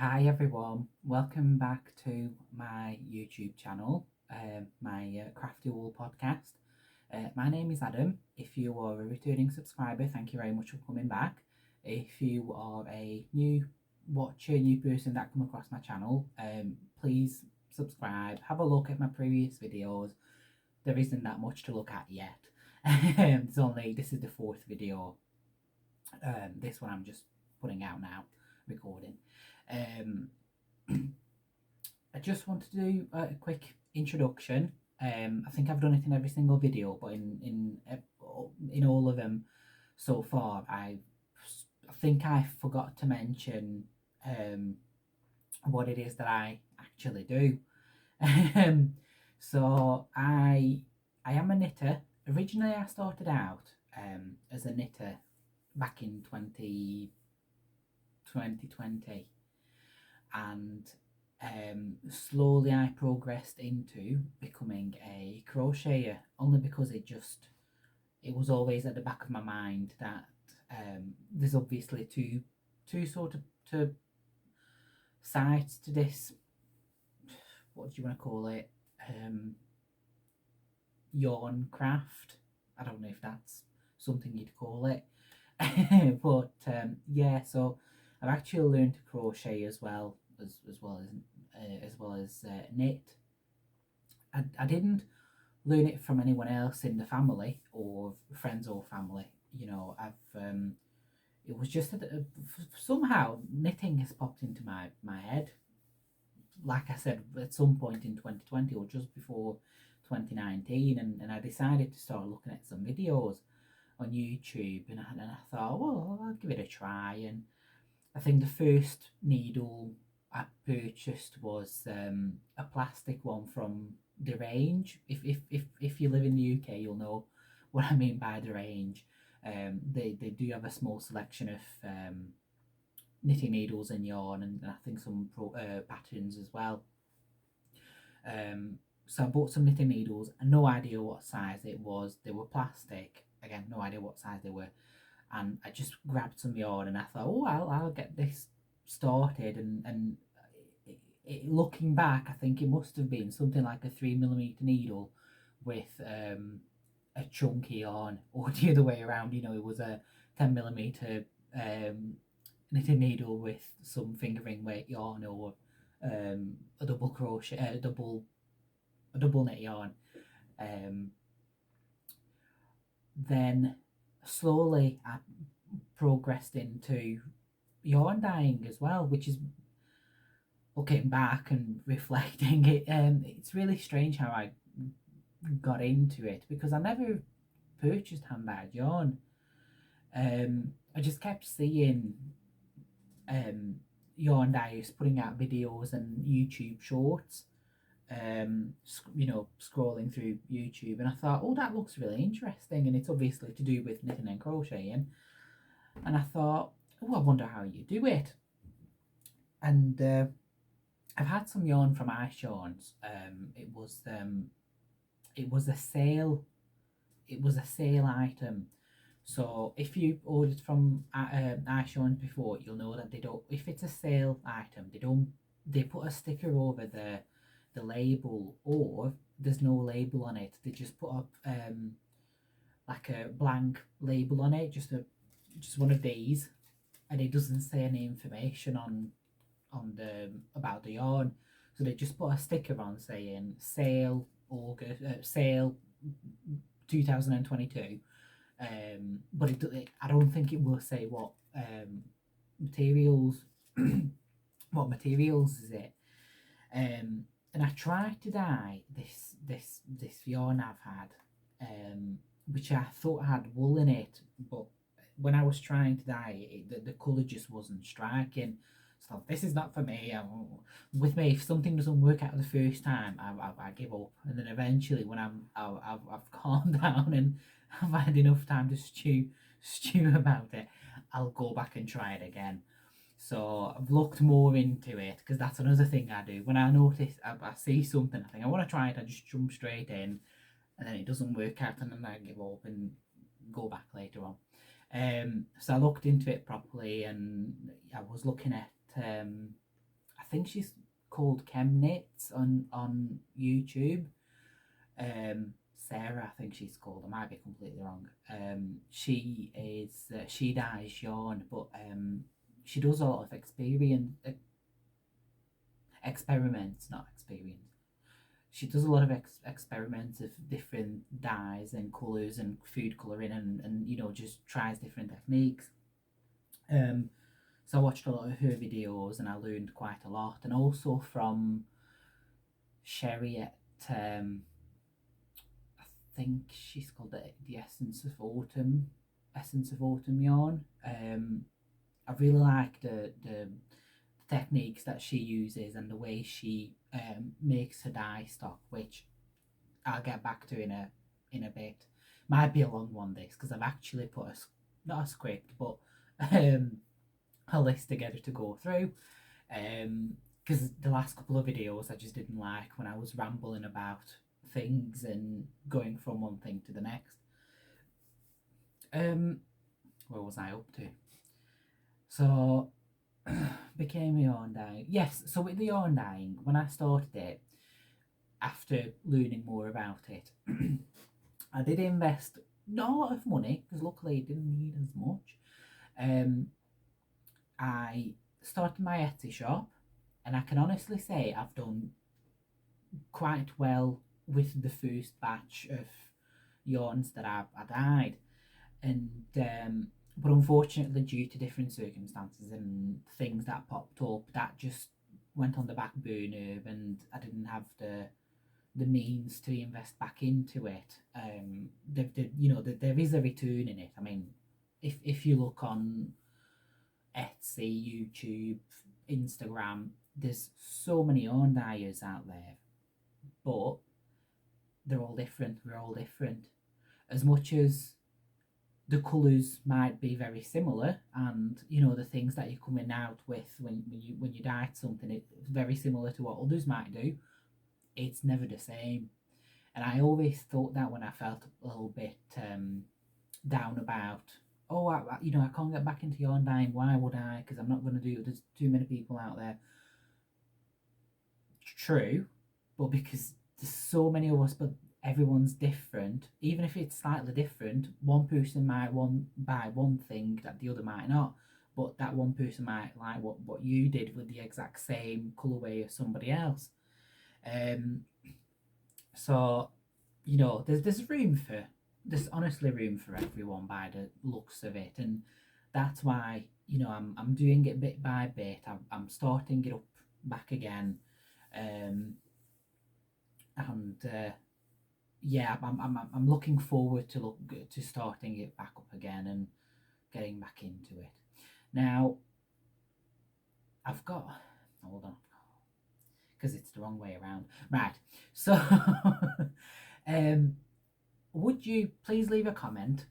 Hi everyone, welcome back to my YouTube channel, my Crafty podcast. My name is Adam. If you are a returning subscriber, thank you very much for coming back. If you are a new watcher, new person that come across my channel, please subscribe, have a look at my previous videos. There isn't that much to look at yet. This is the fourth video. This one I'm just putting out now, recording. I just want to do a quick introduction. I think I've done it in every single video, but in all of them so far, I think I forgot to mention what it is that I actually do. So I am a knitter. Originally, I started out as a knitter back in 2020, and slowly I progressed into becoming a crocheter, only because it was always at the back of my mind that there's obviously two sort of sides to this. What do you want to call it? Yarn craft. I don't know if that's something you'd call it. But yeah, so I've actually learned to crochet as well as knit. I didn't learn it from anyone else in the family or friends or family. You know, it was just somehow knitting has popped into my head. Like I said, at some point in 2020 or just before 2019, and I decided to start looking at some videos on YouTube, and I thought, well, I'll give it a try. And I think the first needle I purchased was a plastic one from the range. If you live in the UK, you'll know what I mean by the range. They do have a small selection of knitting needles and yarn, and I think some patterns as well. So I bought some knitting needles, and no idea what size it was. They were plastic. Again, no idea what size they were. And I just grabbed some yarn, and I thought, oh, I'll get this started. And looking back, I think it must have been something like a 3mm needle with a chunky yarn, or the other way around. You know, it was a 10mm knitting needle with some fingering weight yarn, or a double crochet, a double knit yarn. Then slowly I progressed into yarn dyeing as well, which is, looking back and reflecting it, it's really strange how I got into it, because I never purchased hand dyed yarn. I just kept seeing yarn dyers putting out videos and YouTube shorts, you know, scrolling through YouTube, and I thought, oh, that looks really interesting, and it's obviously to do with knitting and crocheting. And I thought, oh, I wonder how you do it. And I've had some yarn from Ice Yarns. It was a sale item. So if you ordered from Ice Yarns before, you'll know that they don't. If it's a sale item, they put a sticker over the label, or there's no label on it. They just put up like a blank label on it, just one of these, and it doesn't say any information on about the yarn. So they just put a sticker on saying sale August, sale 2022. But I don't think it will say what materials what materials is it. And I tried to dye this yarn I've had, which I thought had wool in it, but when I was trying to dye it, the colour just wasn't striking. So this is not for me. With me, if something doesn't work out the first time, I give up. And then eventually, when I've calmed down and I've had enough time to stew about it, I'll go back and try it again. So I've looked more into it, because that's another thing I do. When I notice, I see something, I think I want to try it, I just jump straight in, and then it doesn't work out, and then I give up and go back later on. So I looked into it properly, and I was looking at think she's called Chem Knits on YouTube. Sarah, I think she's called. I might be completely wrong. She dyes yarn, but she does a lot of experiments, not experience. She does a lot of experiments of different dyes and colours and food colouring, and you know, just tries different techniques. So I watched a lot of her videos and I learned quite a lot, and also from Sherry at I think she's called the Essence of Autumn yarn. I really like the techniques that she uses and the way she makes her dye stock, which I'll get back to in a bit. Might be a long one this, because I've actually put not a script, but a list together to go through. Because the last couple of videos I just didn't like when I was rambling about things and going from one thing to the next. Where was I up to? So became a yarn dyeing. Yes, so with the yarn dyeing, when I started it, after learning more about it, I did invest not a lot of money, because luckily it didn't need as much. I started my Etsy shop, and I can honestly say I've done quite well with the first batch of yarns that I dyed, and but unfortunately, due to different circumstances and things that popped up, that just went on the back burner, and I didn't have the means to invest back into it. There is a return in it. I mean, if you look on Etsy, YouTube, Instagram, there's so many yarn dyers out there, but they're all different. We're all different. As much as the colours might be very similar, and you know, the things that you're coming out with when you dye something, it's very similar to what others might do, it's never the same. And I always thought that when I felt a little bit down about, I can't get back into yarn dyeing, why would I? Because I'm not going to do it, there's too many people out there. True, but because there's so many of us, but everyone's different. Even if it's slightly different, one person might buy one thing that the other might not, but that one person might like what you did with the exact same colourway as somebody else. So you know, there's honestly room for everyone by the looks of it, and that's why, you know, I'm doing it bit by bit. I'm starting it up back again, and yeah, I'm looking forward to starting it back up again and getting back into it. Now, I've got, hold on, because it's the wrong way around. Right, so would you please leave a comment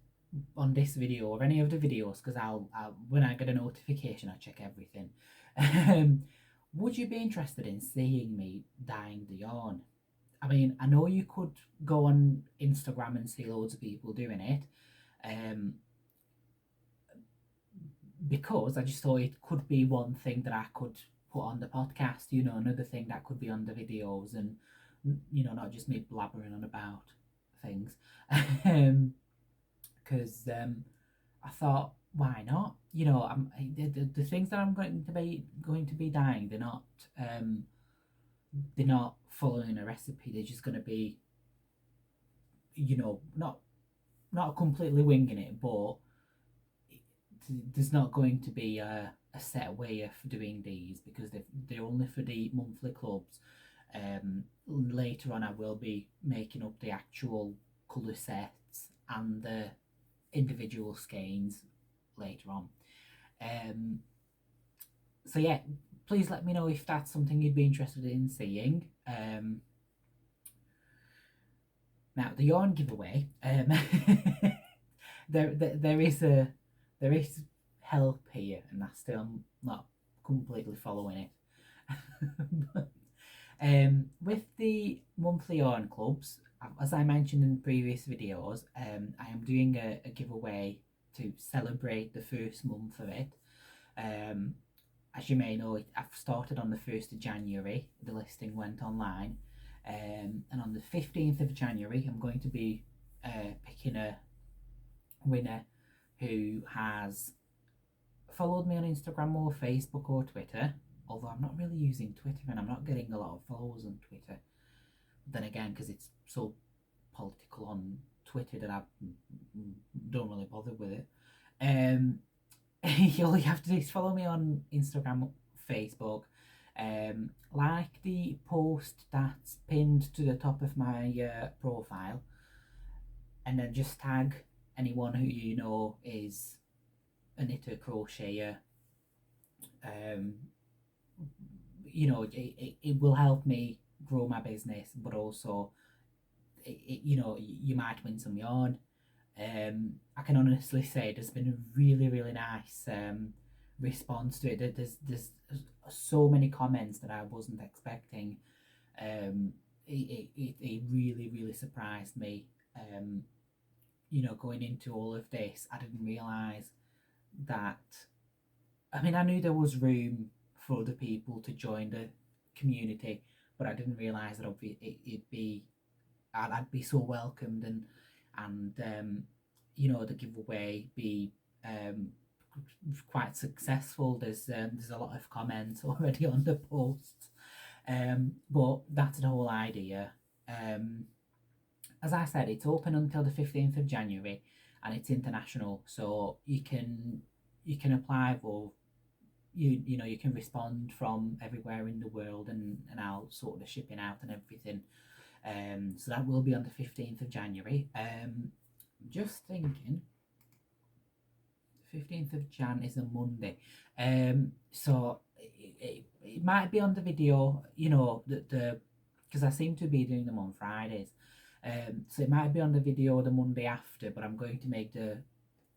on this video or any of the videos, because I'll when I get a notification, I check everything. Would you be interested in seeing me dyeing the yarn? I mean, I know you could go on Instagram and see loads of people doing it, because I just thought it could be one thing that I could put on the podcast, you know, another thing that could be on the videos, and, you know, not just me blabbering on about things. Because I thought, why not? You know, the things that I'm going to be dyeing, they're not following a recipe. They're just going to be, you know, not completely winging it, but there's not going to be a set way of doing these, because they're only for the monthly clubs. Later on I will be making up the actual colour sets and the individual skeins later on. So yeah, please let me know if that's something you'd be interested in seeing. Now, the yarn giveaway, there is help here, and I still not completely following it. But, with the monthly yarn clubs, as I mentioned in previous videos, I am doing a giveaway to celebrate the first month of it. as you may know, I've started on the 1st of January, the listing went online, and on the 15th of January I'm going to be picking a winner who has followed me on Instagram or Facebook or Twitter, although I'm not really using Twitter and I'm not getting a lot of followers on Twitter. Then again, because it's so political on Twitter that I don't really bother with it. All you have to do is follow me on Instagram, Facebook, like the post that's pinned to the top of my profile, and then just tag anyone who you know is a knitter, crocheter. You know, it will help me grow my business, but also you know, you might win some yarn. I can honestly say there's been a really nice response to it. There's so many comments that I wasn't expecting. It really surprised me. You know, going into all of this, I didn't realise that. I mean, I knew there was room for other people to join the community, but I didn't realise that I'd be so welcomed, and you know, the giveaway be quite successful. There's a lot of comments already on the posts, but that's the whole idea. As I said, it's open until the 15th of January, and it's international, so you can apply for, you know, you can respond from everywhere in the world, and I'll sort the shipping out and everything. So that will be on the 15th of January. Just thinking, 15th of Jan is a Monday, so it might be on the video, you know, the because I seem to be doing them on Fridays, so it might be on the video the Monday after, but I'm going to make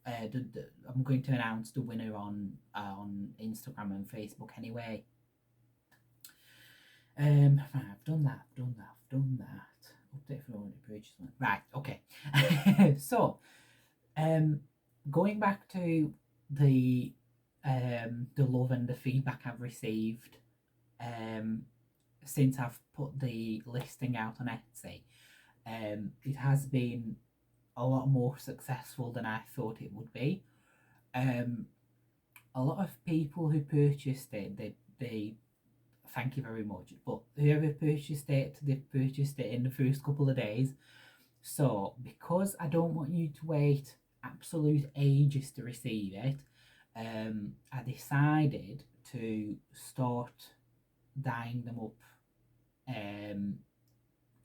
I'm going to announce the winner on Instagram and Facebook anyway. I've done that. Update for all the purchase. Right, okay. So, going back to the love and the feedback I've received since I've put the listing out on Etsy, it has been a lot more successful than I thought it would be. A lot of people who purchased it, they thank you very much, but whoever purchased it, they purchased it in the first couple of days. So because I don't want you to wait absolute ages to receive it, I decided to start dyeing them up in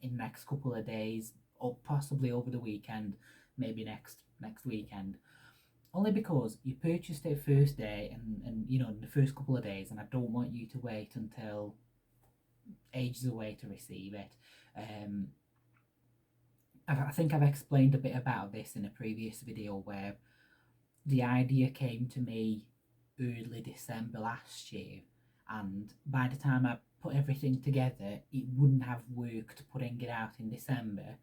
the next couple of days, or possibly over the weekend, maybe next weekend. Only because you purchased it first day, and you know, in the first couple of days, and I don't want you to wait until ages away to receive it. I think I've explained a bit about this in a previous video, where the idea came to me early December last year, and by the time I put everything together, it wouldn't have worked putting it out in December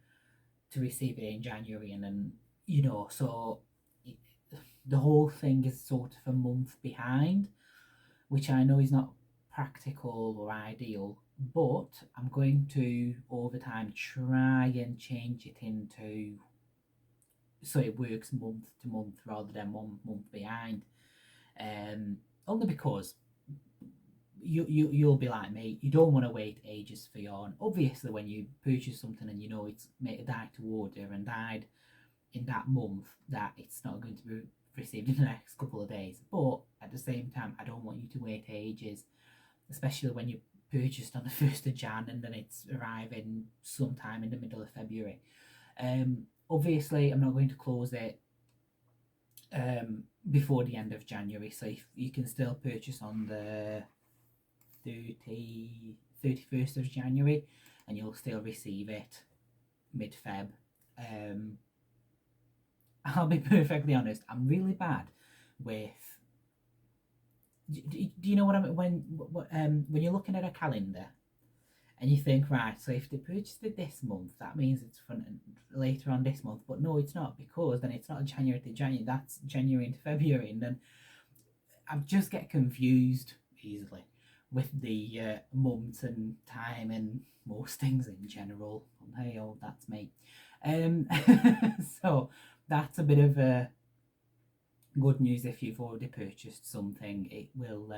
to receive it in January, and then, you know, so the whole thing is sort of a month behind, which I know is not practical or ideal, but I'm going to over time try and change it into so it works month to month rather than 1 month behind. Only because you'll be like me, you don't want to wait ages for yarn. Obviously, when you purchase something and you know it's dyed to order and dyed in that month, that it's not going to be received in the next couple of days. But at the same time, I don't want you to wait ages, especially when you purchased on the 1st of Jan and then it's arriving sometime in the middle of February. Obviously, I'm not going to close it before the end of January, so if you can still purchase on the 31st of January, and you'll still receive it mid-Feb. I'll be perfectly honest, I'm really bad with... Do you know what I mean? When you're looking at a calendar and you think, right, so if they purchased it this month, that means it's later on this month. But no, it's not, because then it's not January to January, that's January into February, and then I just get confused. easily with the months and time and most things in general. Hey, oh, that's me. So that's a bit of a good news. If you've already purchased something, it will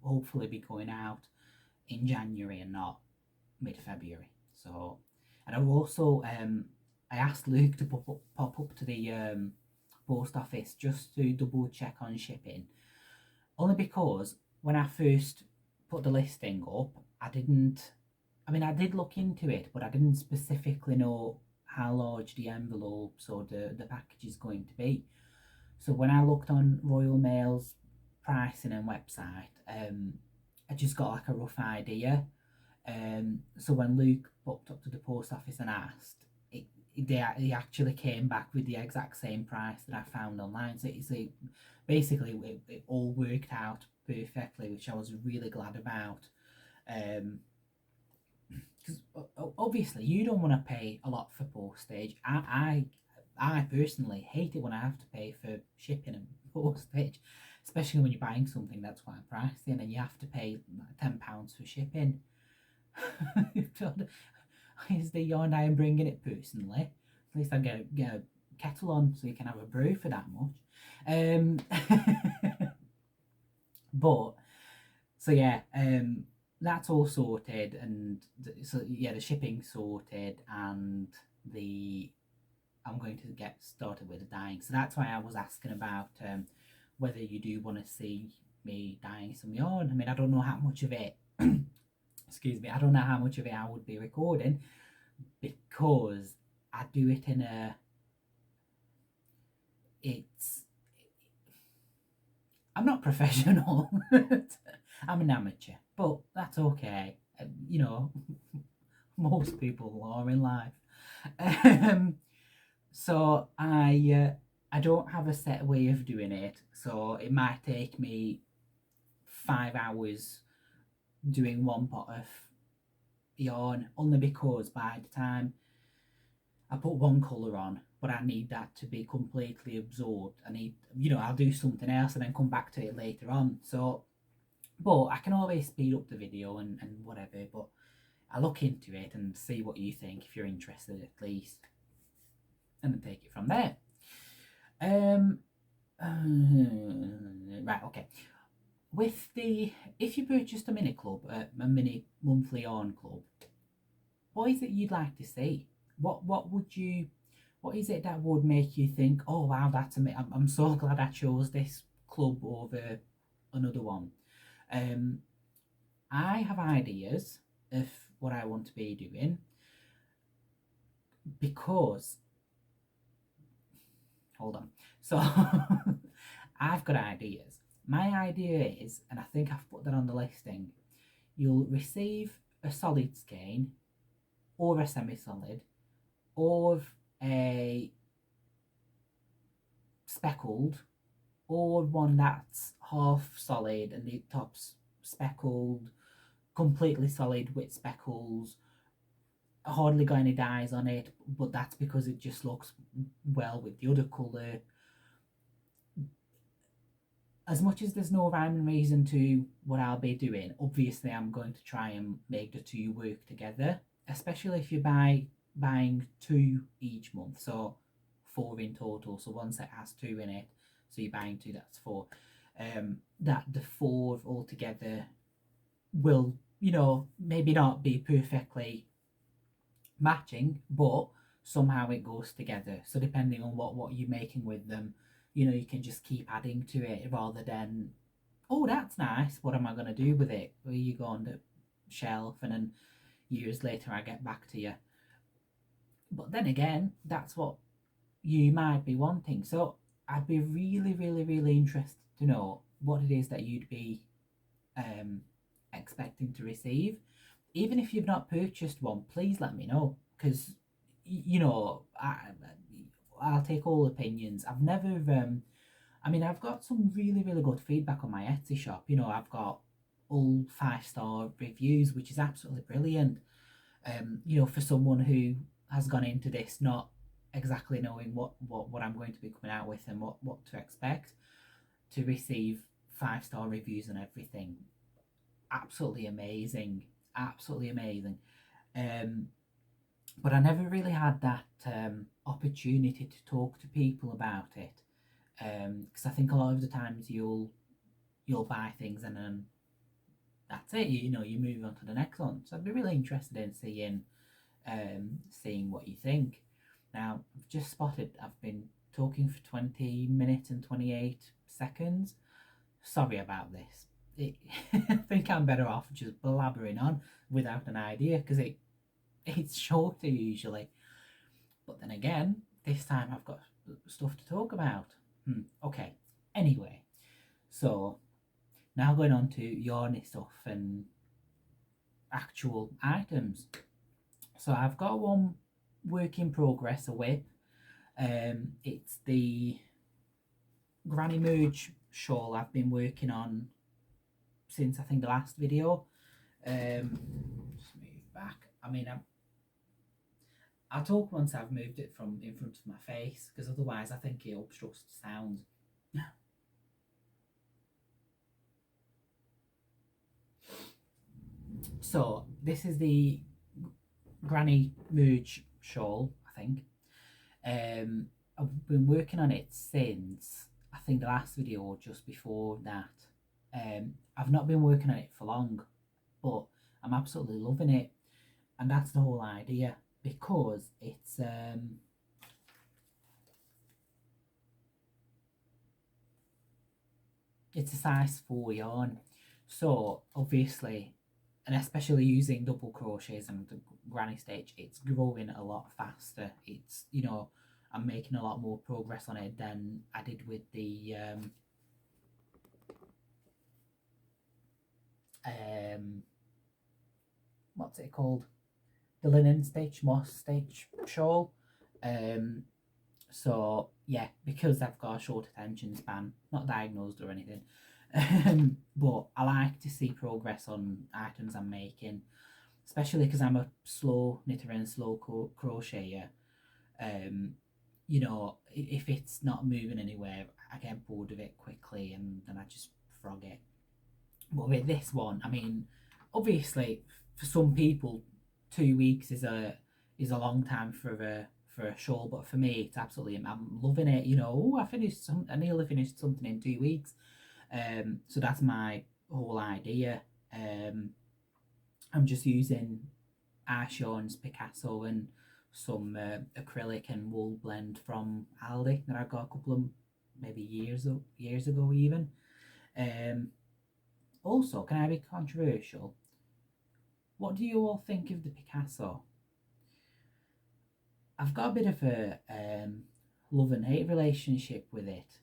hopefully be going out in January and not mid-February. So, and I've also I asked Luke to pop up to the post office just to double check on shipping, only because when I first put the listing up, I did look into it, but I didn't specifically know how large the envelopes or the package is going to be. So when I looked on Royal Mail's pricing and website, I just got like a rough idea. So when Luke popped up to the post office and asked, he actually came back with the exact same price that I found online. So basically it all worked out perfectly, which I was really glad about. Because obviously you don't want to pay a lot for postage. I personally hate it when I have to pay for shipping and postage, especially when you're buying something that's quite pricey and then you have to pay like £10 for shipping. Is the yarn I am bringing it personally. At least I get a kettle on so you can have a brew for that much. But so yeah, that's all sorted, and so yeah, the shipping's sorted, and I'm going to get started with the dyeing. So that's why I was asking about whether you do want to see me dyeing some yarn. I mean, I don't know how much of it excuse me, I don't know how much of it I would be recording, because I do it in I'm not professional. I'm an amateur, but that's okay. You know, most people are in life. So I don't have a set way of doing it. So it might take me 5 hours doing one pot of yarn, only because by the time I put one colour on, but I need that to be completely absorbed. I'll do something else and then come back to it later on. So, but I can always speed up the video and whatever, but I'll look into it and see what you think, if you're interested at least, and then take it from there. Right, okay. If you purchased a mini club, a mini monthly yarn club, what is it you'd like to see? What is it that would make you think, oh wow, that's amazing, I'm so glad I chose this club over another one? I have ideas of what I want to be doing, because hold on, so I've got ideas. My idea is, and I think I've put that on the listing, you'll receive a solid skein or a semi-solid or a speckled, or one that's half solid and the top's speckled, completely solid with speckles, hardly got any dyes on it, but that's because it just looks well with the other colour. As much as there's no rhyme and reason to what I'll be doing, obviously I'm going to try and make the two work together, especially if you're buying 2 each month, so 4 in total. So one set has 2 in it, so you're buying 2, that's 4. That the 4 altogether will, maybe not be perfectly matching, but somehow it goes together. So depending on what you're making with them, you can just keep adding to it, rather than, oh, that's nice, what am I going to do with it? Well, you go on the shelf and then years later I get back to you. But then again, that's what you might be wanting. So I'd be really, really, really interested to know what it is that you'd be expecting to receive. Even if you've not purchased one, please let me know, because I'll take all opinions. I've never I've got some really, really good feedback on my Etsy shop. I've got all 5-star reviews, which is absolutely brilliant. For someone who has gone into this not exactly knowing what I'm going to be coming out with and what to expect, to receive 5-star reviews and everything. Absolutely amazing, absolutely amazing. But I never really had that opportunity to talk to people about it, because I think a lot of the times you'll buy things and then that's it. You move on to the next one. So I'd be really interested in seeing what you think. Now, I've just spotted I've been talking for 20 minutes and 28 seconds. Sorry about this. I think I'm better off just blabbering on without an idea, because it's shorter usually. But then again, this time I've got stuff to talk about. Okay. Anyway, so now going on to yarny stuff and actual items. So I've got one work in progress, a whip. It's the Granny Merge shawl I've been working on since I think the last video. Just move back. I mean, I'll talk once I've moved it from in front of my face, because otherwise I think it obstructs the sound. So this is the Granny Merge shawl, I think. I've been working on it since I think the last video or just before that. I've not been working on it for long, but I'm absolutely loving it, and that's the whole idea, because it's a size 4 yarn, so obviously, and especially using double crochets and the granny stitch, it's growing a lot faster. It's, I'm making a lot more progress on it than I did with the what's it called, the linen stitch, moss stitch shawl. So yeah, because I've got a short attention span, not diagnosed or anything, but I like to see progress on items I'm making, especially because I'm a slow knitter and slow crocheter. If it's not moving anywhere, I get bored of it quickly and then I just frog it. But with this one, I mean, obviously for some people 2 weeks is a long time for a shawl, but for me it's absolutely, I'm loving it. I nearly finished something in 2 weeks. So that's my whole idea. I'm just using Ash Yarns Picasso and some acrylic and wool blend from Aldi that I got a couple of maybe years ago even. Also, can I be controversial? What do you all think of the Picasso? I've got a bit of a love and hate relationship with it.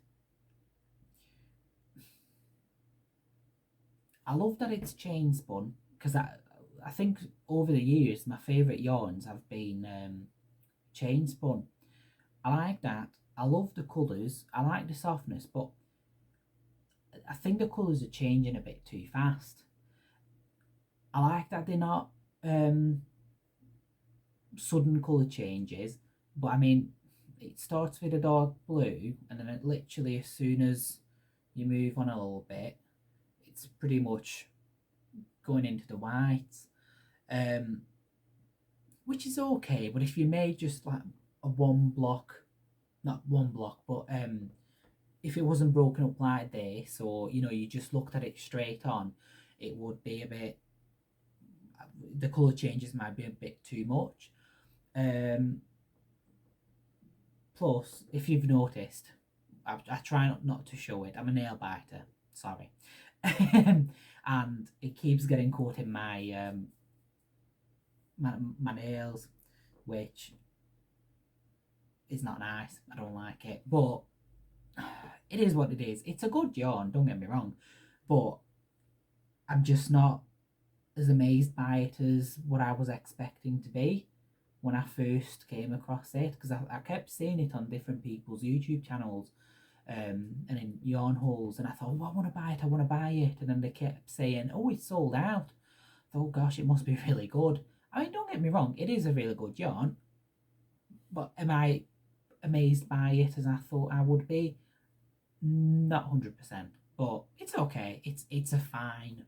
I love that it's chain spun, because I think over the years my favourite yarns have been chain spun. I like that. I love the colours. I like the softness, but I think the colours are changing a bit too fast. I like that they're not sudden colour changes, but I mean, it starts with a dark blue and then it literally, as soon as you move on a little bit, it's pretty much going into the whites, which is okay. But if you made just like a not one block, but if it wasn't broken up like this, or you just looked at it straight on, it would be a bit, the colour changes might be a bit too much. Plus, if you've noticed, I try not to show it. I'm a nail biter, sorry. And it keeps getting caught in my my nails, which is not nice. I don't like it, but it is what it is. It's a good yarn, don't get me wrong, but I'm just not as amazed by it as what I was expecting to be when I first came across it, because I kept seeing it on different people's YouTube channels and in yarn hauls, and I thought, oh, I want to buy it, and then they kept saying, oh, it's sold out. I thought, oh gosh, it must be really good. I mean, don't get me wrong, it is a really good yarn, but am I amazed by it as I thought I would be? Not 100%, but it's okay. It's a fine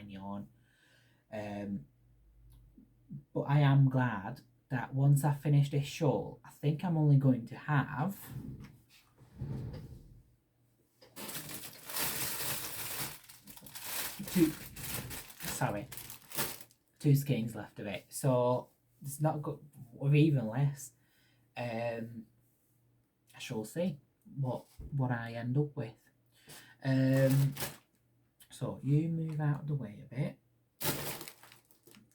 yarn. But I am glad that once I finish this shawl, I think I'm only going to have two skeins left of it. So it's not good, or even less. I shall see what I end up with. So you move out of the way a bit.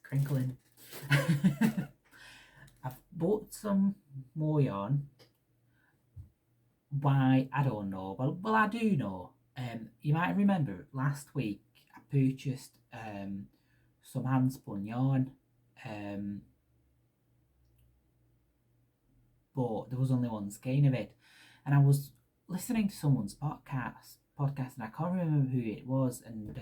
Crinkling. I've bought some more yarn. Why, I don't know. Well, I do know. You might remember last week I purchased some hand spun yarn. But there was only one skein of it, and I was listening to someone's podcast, and I can't remember who it was, and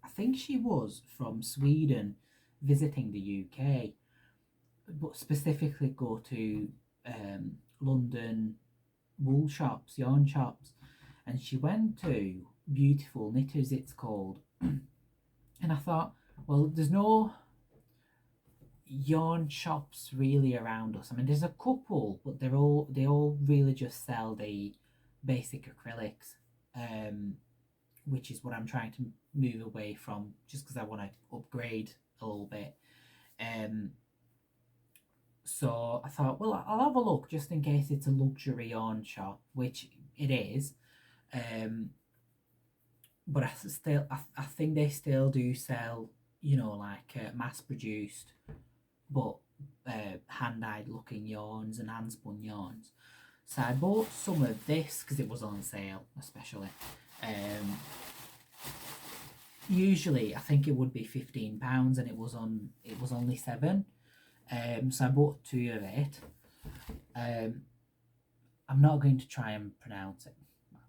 I think she was from Sweden, visiting the UK, but specifically go to London wool shops, yarn shops, and she went to Beautiful Knitters, it's called, and I thought, well, there's no yarn shops really around us. I mean, there's a couple, but they all really just sell the basic acrylics, which is what I'm trying to move away from, just because I want to upgrade a little bit. So I thought, well, I'll have a look just in case it's a luxury yarn shop, which it is. But I think they still do sell, you know, like mass produced, but hand-dyed looking yarns and hand spun yarns. So I bought some of this because it was on sale, especially. Usually I think it would be £15, and it was only £7. So I bought 2 of it. I'm not going to try and pronounce it.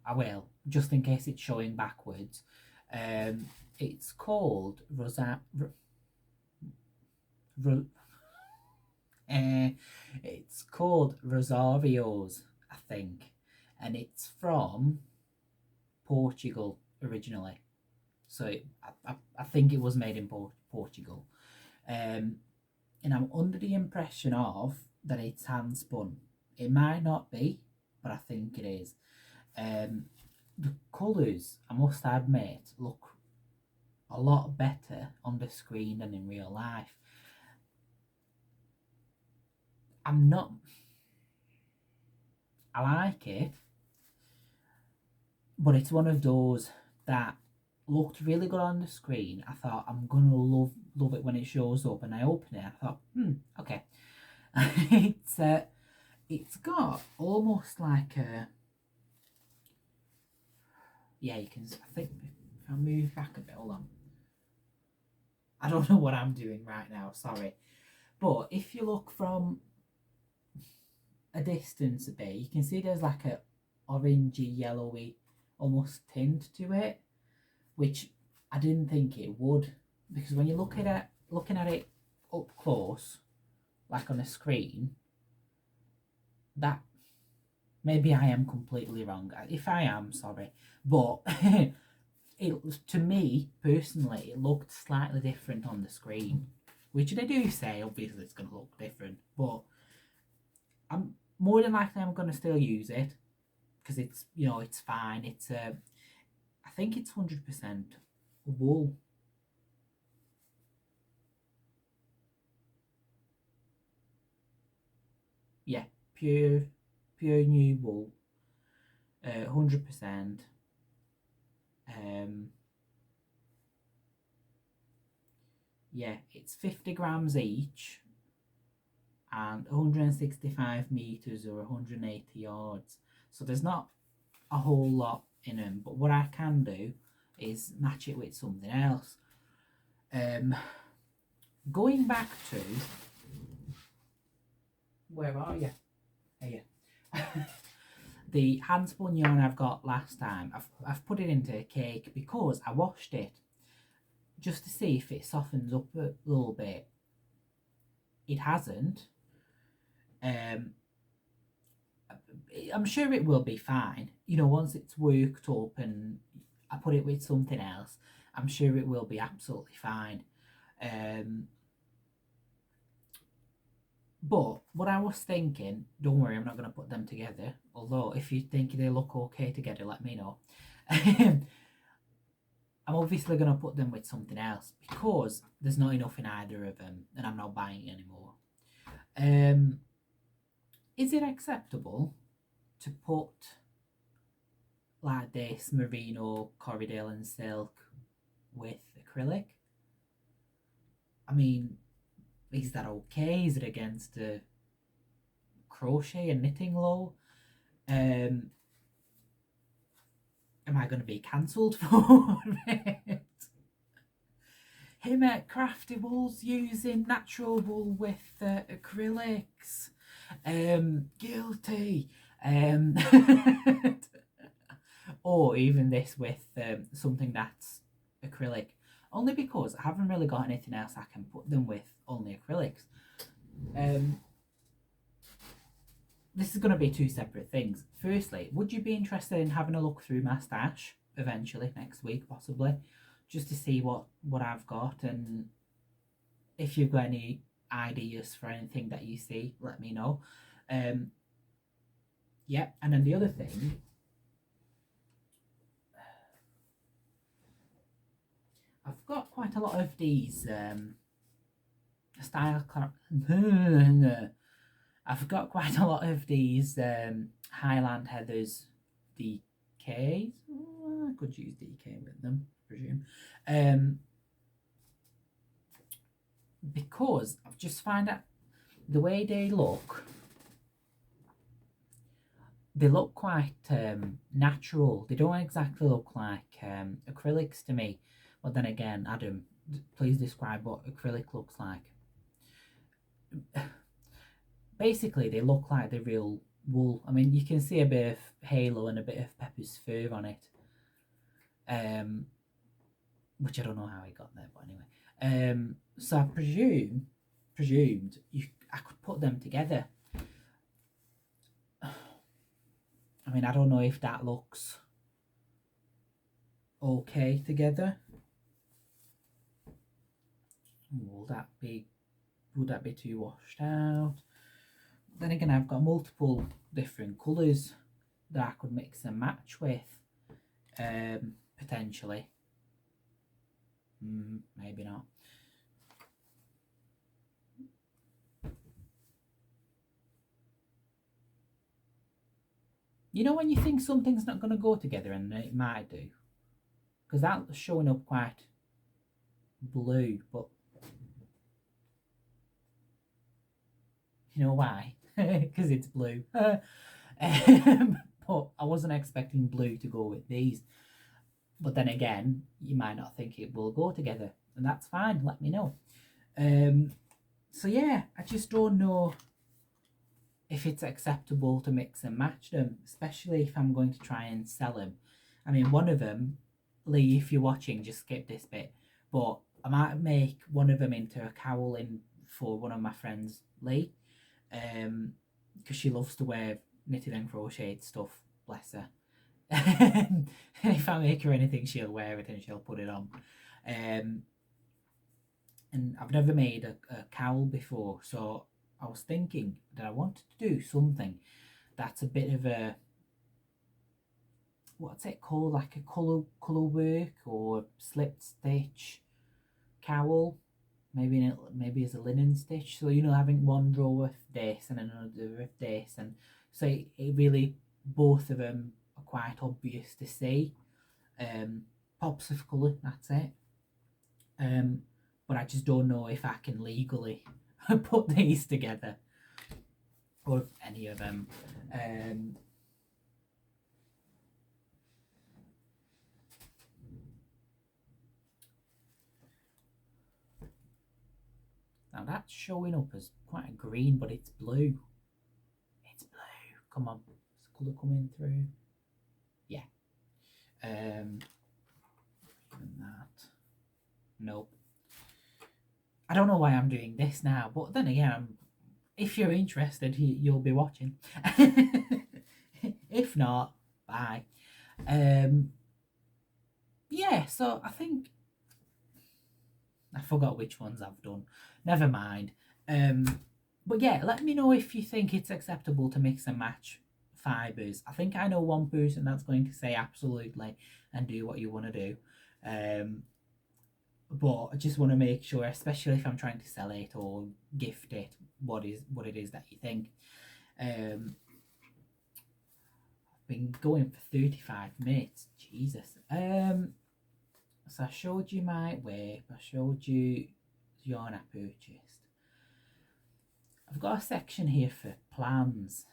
I will, just in case it's showing backwards. It's called it's called Rosarios, I think, and it's from Portugal originally. So I think it was made in Portugal. And I'm under the impression of that it's hand spun. It might not be, but I think it is. The colours, I must admit, look a lot better on the screen than in real life. I like it, but it's one of those that looked really good on the screen. I thought, I'm gonna love it when it shows up, and I open it, I thought, okay. It's got almost like a, yeah, you can, I think if I move back a bit, hold on, I don't know what I'm doing right now, sorry, but if you look from a distance a bit, you can see there's like a orangey yellowy almost tint to it, which I didn't think it would, because when you're looking at it up close, like on a screen, that maybe I am completely wrong. If I am, sorry, but to me personally, it looked slightly different on the screen, which they do say obviously it's going to look different, but I'm more than likely I'm going to still use it because it's, you know, it's fine. It's I think it's 100% wool. Yeah, pure new wool, 100%. Yeah, it's 50 grams each and 165 meters or 180 yards. So there's not a whole lot in them, but what I can do is match it with something else. Going back to, where are you? Here. The hand spun yarn I've got last time, I've put it into a cake because I washed it just to see if it softens up a little bit. It hasn't. I'm sure it will be fine. You know, once it's worked up and I put it with something else, I'm sure it will be absolutely fine. But what I was thinking, don't worry, I'm not going to put them together. Although, if you think they look okay together, let me know. I'm obviously going to put them with something else because there's not enough in either of them and I'm not buying anymore. Is it acceptable to put like this merino, Corriedale and silk with acrylic? I mean, is that okay? Is it against the crochet and knitting law? Am I going to be cancelled for it? Him at Crafty Wool's using natural wool with acrylics. Guilty. Or even this with something that's acrylic. Only because I haven't really got anything else I can put them with, only acrylics. This is going to be two separate things. Firstly, would you be interested in having a look through my stash eventually, next week possibly, just to see what I've got, and if you've got any ideas for anything that you see, let me know. Yeah, and then the other thing, I've got quite a lot of these I've got quite a lot of these Highland Heathers DKs. I could use DK with them, I presume. Because I've just found out the way they look quite natural. They don't exactly look like acrylics to me. But then again, Adam, please describe what acrylic looks like. Basically, they look like the real wool. I mean, you can see a bit of halo and a bit of Pepper's fur on it. Which I don't know how he got there, but anyway. So I presumed I could put them together. I mean, I don't know if that looks okay together. Would that be too washed out? Then again, I've got multiple different colours that I could mix and match with, potentially. Maybe not. You know when you think something's not going to go together and it might do? Because that's showing up quite blue, but you know why? Because it's blue. But I wasn't expecting blue to go with these. But then again, you might not think it will go together, and that's fine. Let me know. So yeah, I just don't know if it's acceptable to mix and match them, especially if I'm going to try and sell them. I mean, one of them, Lee, if you're watching, just skip this bit. But I might make one of them into a cowl for one of my friends, Lee, because she loves to wear knitted and crocheted stuff. Bless her. And if I make her anything, she'll wear it and she'll put it on. And I've never made a cowl before, so I was thinking that I wanted to do something that's a bit of a, what's it called, like a colour work or slip stitch cowl, maybe as a linen stitch. So, you know, having one row of this and another of this, and so it really, both of them are quite obvious to see. Pops of colour, that's it. But I just don't know if I can legally put these together, or any of them. Now that's showing up as quite a green, but it's blue. It's blue. Come on, is the colour coming through? Yeah. And that. Nope. I don't know why I'm doing this now, but then again, if you're interested, you'll be watching. If not, bye. Yeah, so I think I forgot which ones I've done. Never mind. But yeah, let me know if you think it's acceptable to mix and match fibres. I think I know one person that's going to say absolutely and do what you want to do. But I just want to make sure, especially if I'm trying to sell it or gift it, what it is that you think. I've been going for 35 minutes. Jesus. So I showed you my whip. I showed you the yarn I purchased. I've got a section here for plans.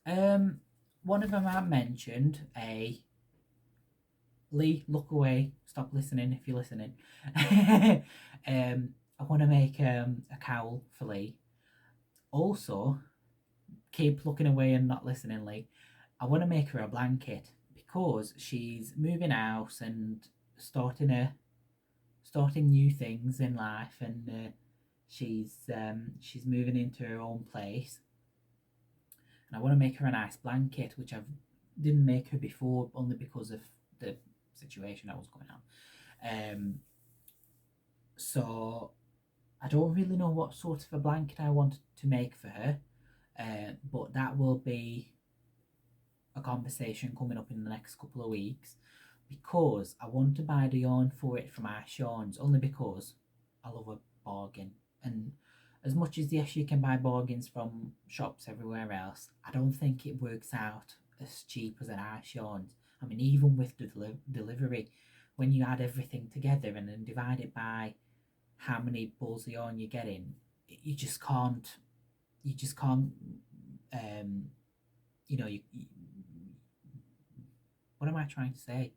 One of them I mentioned, Lee, look away, stop listening if you're listening. I want to make a cowl for Lee. Also, keep looking away and not listening, Lee. I want to make her a blanket because she's moving house and starting new things in life, and she's moving into her own place, and I want to make her a nice blanket, which I didn't make her before only because of the situation that was going on. So I don't really know what sort of a blanket I want to make for her, but that will be a conversation coming up in the next couple of weeks, because I want to buy the yarn for it from Ash Yarns, only because I love a bargain. And as much as yes, you can buy bargains from shops everywhere else, I don't think it works out as cheap as an Ash Yarns. I mean, even with the delivery, when you add everything together and then divide it by how many balls of yarn you're getting, you just can't. What am I trying to say?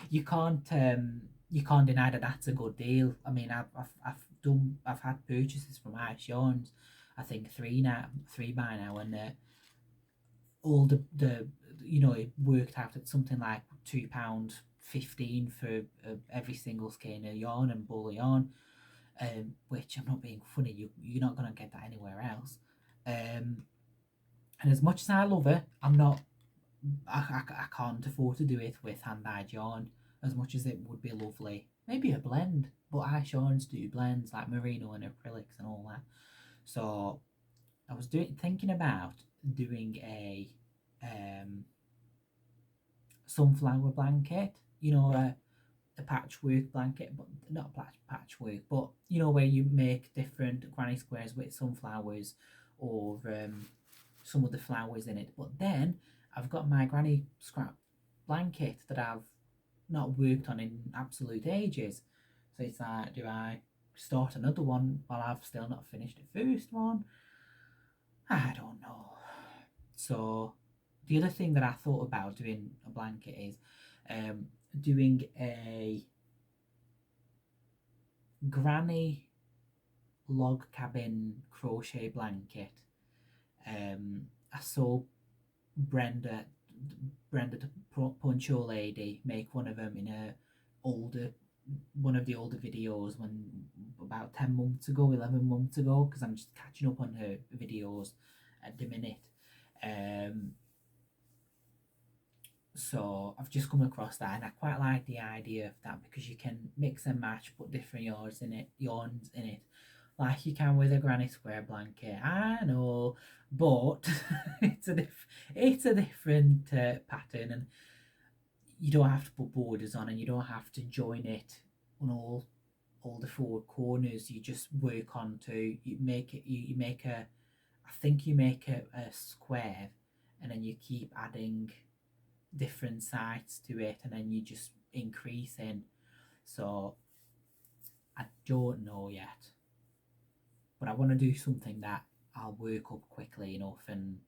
you can't deny that that's a good deal. I mean, I've had purchases from Irish Yarns, I think three by now, and all the it worked out at something like £2.15 for every single skein of yarn and ball of yarn, which, I'm not being funny, you're not going to get that anywhere else. And as much as I love it, I can't afford to do it with hand-dyed yarn, as much as it would be lovely. Maybe a blend, but Irish Yarns do blends like merino and acrylics and all that. So I was thinking about doing a sunflower blanket, a patchwork blanket, but not patchwork, but where you make different granny squares with sunflowers or some of the flowers in it. But then I've got my granny scrap blanket that I've not worked on in absolute ages. So it's like, do I start another one while I've still not finished the first one? I don't know. So the other thing that I thought about doing a blanket is doing a granny log cabin crochet blanket. I saw Brenda the Poncho lady make one of them in one of the older videos, when about 10 months ago, 11 months ago, because I'm just catching up on her videos at the minute. So I've just come across that, and I quite like the idea of that, because you can mix and match, put different yarns in it, like you can with a granny square blanket. I know, but it's a different pattern, and you don't have to put borders on, and you don't have to join it on all the four corners. You just work on to you make a square, and then you keep adding different sides to it, and then you just increase in. So I don't know yet, but I want to do something that I'll work up quickly enough and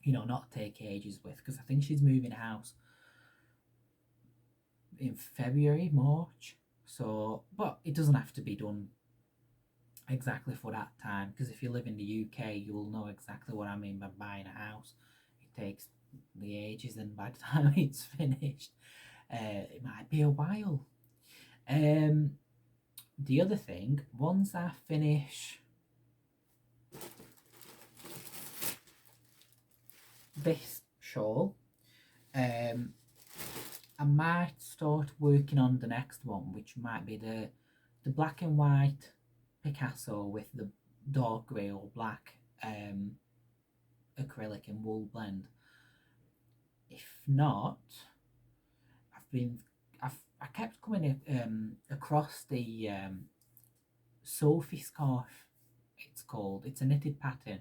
not take ages with, because I think she's moving house in February, March. So, but it doesn't have to be done exactly for that time, because if you live in the UK, you'll know exactly what I mean by buying a house. It takes the ages, and by the time it's finished, it might be a while. The other thing, once I finish this shawl. I might start working on the next one, which might be the black and white Picasso with the dark grey or black acrylic and wool blend. If not, I kept coming across the Sophie scarf. It's called. It's a knitted pattern,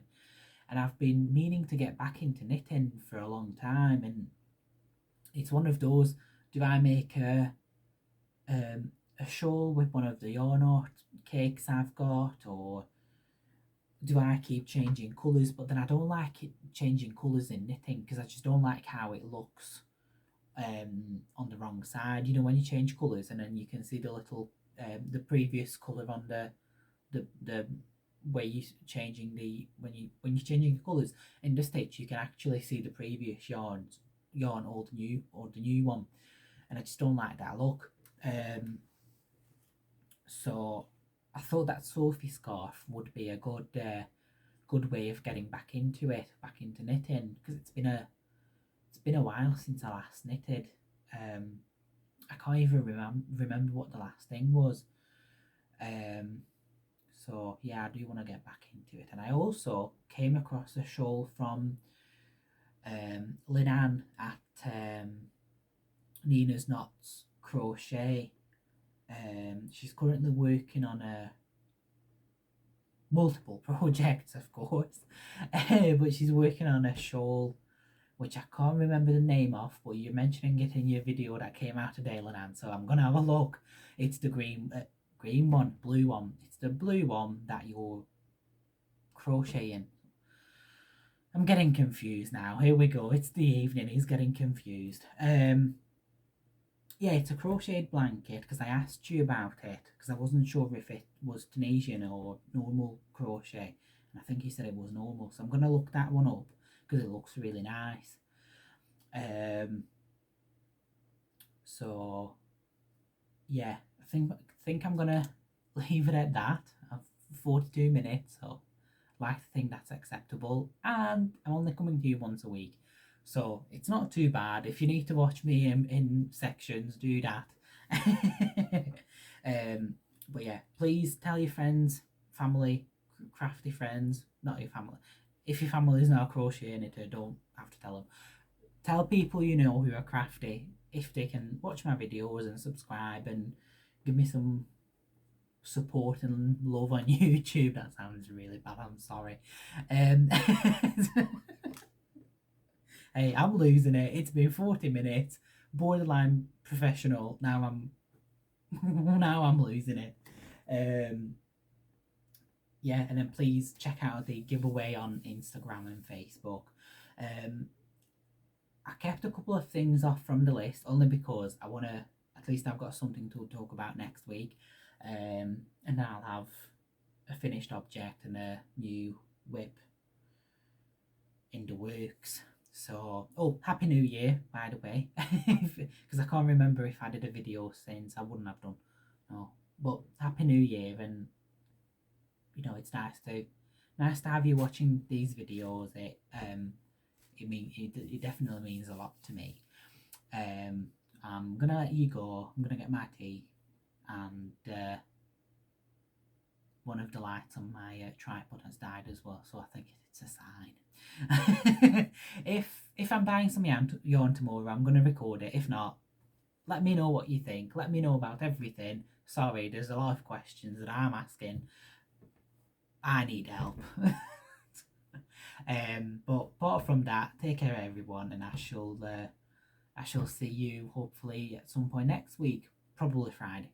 and I've been meaning to get back into knitting for a long time. And it's one of those. Do I make a shawl with one of the yarn art cakes I've got, or do I keep changing colours? But then I don't like it changing colours in knitting because I just don't like how it looks on the wrong side. You know, when you change colours and then you can see the little the previous colour on the way you changing the when you're changing colours in the stitch, you can actually see the previous yarn or the new one, and I just don't like that look. So I thought that Sophie scarf would be a good way of getting back into knitting, because it's been a while since I last knitted. I can't even remember what the last thing was. So yeah, I do want to get back into it. And I also came across a shawl from Lynn at Nina's Knots Crochet. She's currently working on multiple projects, of course, but she's working on a shawl which I can't remember the name of, but you're mentioning it in your video that came out today, Lynn, so I'm gonna have a look. It's the blue one. It's the blue one that you're crocheting. I'm getting confused now. Here we go. It's the evening. He's getting confused. Yeah, it's a crocheted blanket, because I asked you about it because I wasn't sure if it was Tunisian or normal crochet, and I think you said it was normal, so I'm going to look that one up because it looks really nice. So yeah, I think I'm going to leave it at that. I've 42 minutes, so I like to think that's acceptable, and I'm only coming to you once a week. So it's not too bad. If you need to watch me in sections, do that. But yeah, please tell your friends, family, crafty friends, not your family. If your family is now crocheting it, don't have to tell them. Tell people you know who are crafty, if they can watch my videos and subscribe and give me some support and love on YouTube. That sounds really bad, I'm sorry. Hey, I'm losing it. It's been 40 minutes, borderline professional. Now I'm losing it. Yeah, and then please check out the giveaway on Instagram and Facebook. I kept a couple of things off from the list only because I want to, at least I've got something to talk about next week. And I'll have a finished object and a new whip in the works. So, Happy New Year, by the way, because I can't remember if I did a video since. I wouldn't have done. No, but Happy New Year, and you know, it's nice to have you watching these videos. It definitely means a lot to me. I'm gonna let you go. I'm gonna get my tea, and one of the lights on my tripod has died as well, so I think it's a sign. If I'm buying some yarn tomorrow, I'm going to record it. If not, let me know what you think. Let me know about everything. Sorry, there's a lot of questions that I'm asking. I need help. But apart from that, take care everyone, and I shall see you hopefully at some point next week, probably Friday,